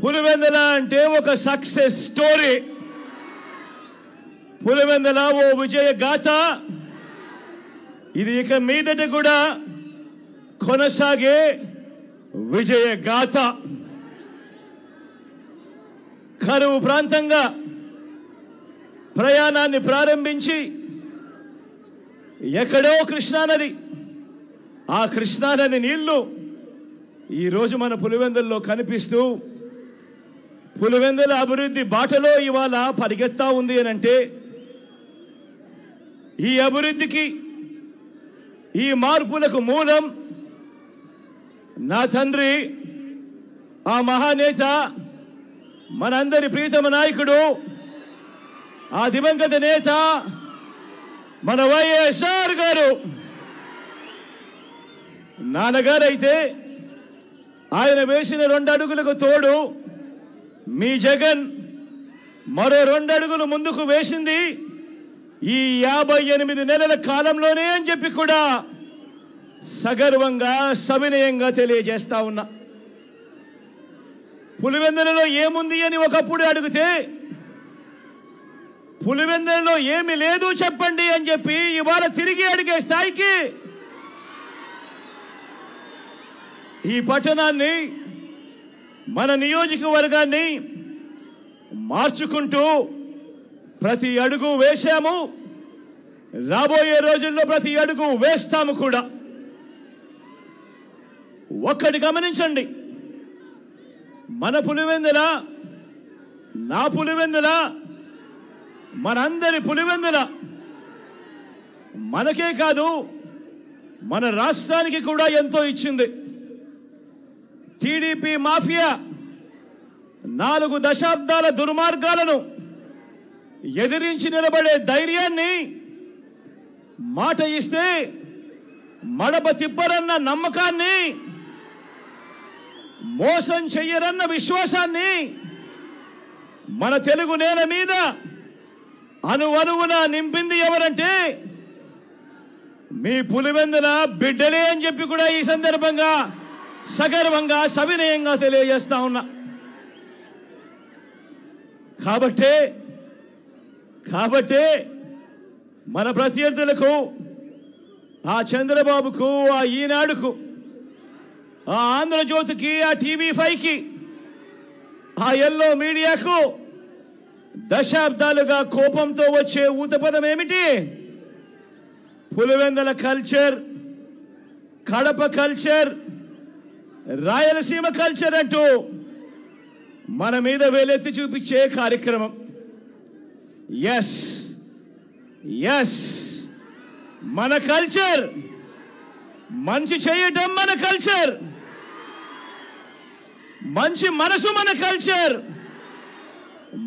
పులివెందుల అంటే ఒక success story. Pulivendula ఓ విజయ గాథ. ఇది ఇక మీదట కూడా కొనసాగే విజయ గాథ. కరువు ప్రాంతంగా ప్రయాణాన్ని ప్రారంభించి ఎక్కడో కృష్ణానది, ఆ కృష్ణానది నీళ్లు ఈరోజు మన పులివెందుల్లో కనిపిస్తూ పులివెందుల అభివృద్ధి బాటలో ఇవాళ పరిగెత్తా ఉంది అని అంటే, ఈ అభివృద్ధికి ఈ మార్పులకు మూలం నా తండ్రి, ఆ మహానేత, మనందరి ప్రీతమ నాయకుడు, ఆ దివంగత నేత మన వైఎస్ఆర్ గారు. నాన్నగారైతే ఆయన వేసిన 2 అడుగులకు తోడు మీ జగన్ మరో 2 అడుగులు ముందుకు వేసింది ఈ 58 నెలల కాలంలోనే అని చెప్పి కూడా సగర్వంగా సవినయంగా తెలియజేస్తా ఉన్నా. పులివెందులలో ఏముంది అని ఒకప్పుడు అడిగితే, పులివెందులలో ఏమి లేదు చెప్పండి అని చెప్పి ఇవాళ తిరిగి అడిగే స్థాయికి ఈ పట్టణాన్ని, మన నియోజకవర్గాన్ని మార్చుకుంటూ ప్రతి అడుగు వేశాము. రాబోయే రోజుల్లో ప్రతి అడుగు వేస్తాము కూడా. ఒక్కటి గమనించండి, మన పులివెందుల, నా పులివెందుల, మనందరి పులివెందుల మనకే కాదు మన రాష్ట్రానికి కూడా ఎంతో ఇచ్చింది. టీడీపీ మాఫియా 4 దశాబ్దాల దుర్మార్గాలను ఎదిరించి నిలబడే ధైర్యాన్ని, మాట ఇస్తే మడప తిప్పరన్న నమ్మకాన్ని, మోసం చెయ్యరన్న విశ్వాసాన్ని మన తెలుగు నేల మీద అణువణువున నింపింది ఎవరంటే మీ పులివెందుల బిడ్డలే అని చెప్పి కూడా ఈ సందర్భంగా సగర్వంగా సవినయంగా తెలియజేస్తా ఉన్నా. కాబట్టే మన ప్రత్యర్థులకు, ఆ చంద్రబాబుకు, ఆ ఈనాడుకు, ఆ ఆంధ్రజ్యోతికి, ఆ టీవీ5కి, ఆ ఎల్లో మీడియాకు దశాబ్దాలుగా కోపంతో వచ్చే ఊతపదం ఏమిటి? Pulivendula culture, Kadapa culture, Rayalaseema culture అంటూ మన మీద వేలెత్తి చూపించే కార్యక్రమం. ఎస్ మన కల్చర్, మంచి చేయటం మన కల్చర్, మంచి మనసు మన కల్చర్,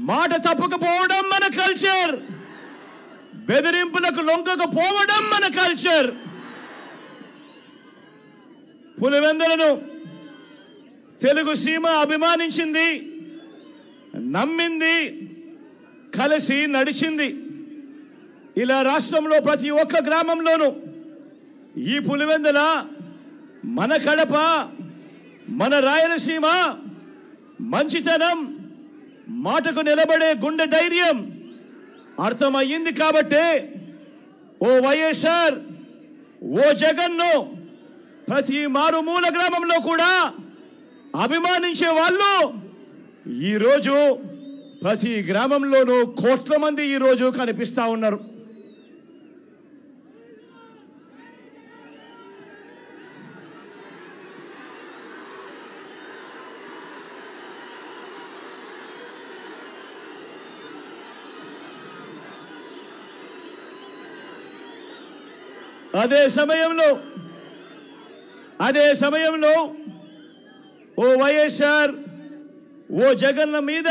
మాట తప్పకపోవడం మన కల్చర్, బెదిరింపులకు లొంగకపోవడం మన కల్చర్. పులివెందులను తెలుగు సీమ అభిమానించింది, నమ్మింది, కలిసి నడిచింది. ఇలా రాష్ట్రంలో ప్రతి ఒక్క గ్రామంలోనూ ఈ పులివెందుల, మన కడప, మన రాయలసీమ మంచితనం, మాటకు నిలబడే గుండె ధైర్యం అర్థమయ్యింది. కాబట్టే ఓ వైఎస్ఆర్, ఓ జగన్ను ప్రతి మారుమూల గ్రామంలో కూడా అభిమానించే వాళ్ళు ఈరోజు ప్రతి గ్రామంలోనూ కోట్ల మంది ఈరోజు కనిపిస్తా ఉన్నారు. అదే సమయంలో ఓ వైఎస్ఆర్, ఓ జగన్ల మీద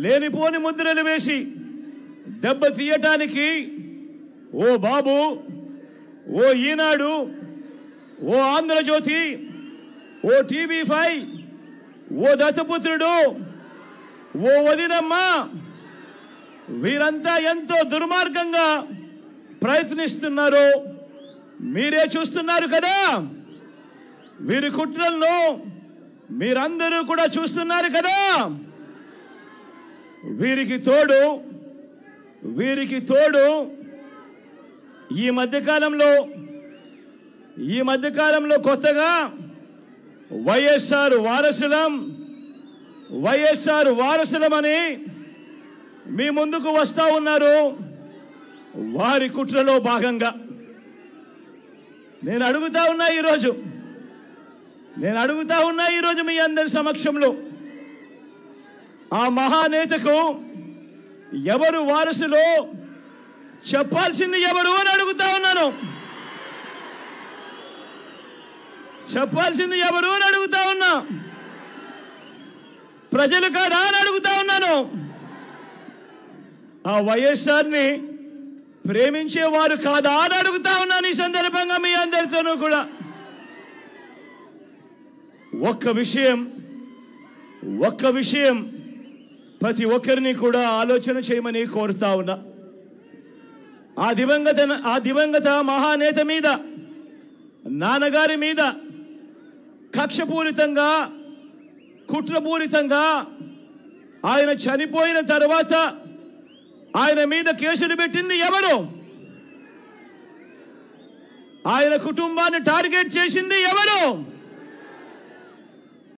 లేనిపోని ముద్రలు వేసి దెబ్బ తీయటానికి ఓ బాబు, ఓ ఈనాడు, ఓ ఆంధ్రజ్యోతి, ఓ టీవీ5, ఓ దత్తపుత్రుడు, ఓ వదినమ్మ, వీరంతా ఎంతో దుర్మార్గంగా ప్రయత్నిస్తున్నారు. మీరే చూస్తున్నారు కదా. వీరి కుట్రలను మీరందరూ కూడా చూస్తున్నారు కదా. వీరికి తోడు ఈ మధ్యకాలంలో కొత్తగా వైఎస్ఆర్ వారసులమని మీ ముందుకు వస్తా ఉన్నారు. వారి కుట్రలో భాగంగా నేను అడుగుతా ఉన్నా ఈరోజు మీ అందరి సమక్షంలో, ఆ మహానేతకు ఎవరు వారసులో చెప్పాల్సింది ఎవరు అని అడుగుతా ఉన్నాను. చెప్పాల్సింది ఎవరు అని అడుగుతా ఉన్నా. ప్రజలు కాదా అని అడుగుతా ఉన్నాను. ఆ వైఎస్ఆర్ని ప్రేమించేవారు కాదా అని అడుగుతా ఉన్నాను. ఈ సందర్భంగా మీ అందరితోనూ కూడా ఒక్క విషయం ప్రతి ఒక్కరిని కూడా ఆలోచన చేయమని కోరుతా ఉన్నా. ఆ దివంగత మహానేత మీద, నాన్నగారి మీద కక్షపూరితంగా, కుట్రపూరితంగా ఆయన చనిపోయిన తర్వాత ఆయన మీద కేసులు పెట్టింది ఎవరు? ఆయన కుటుంబాన్ని టార్గెట్ చేసింది ఎవరు?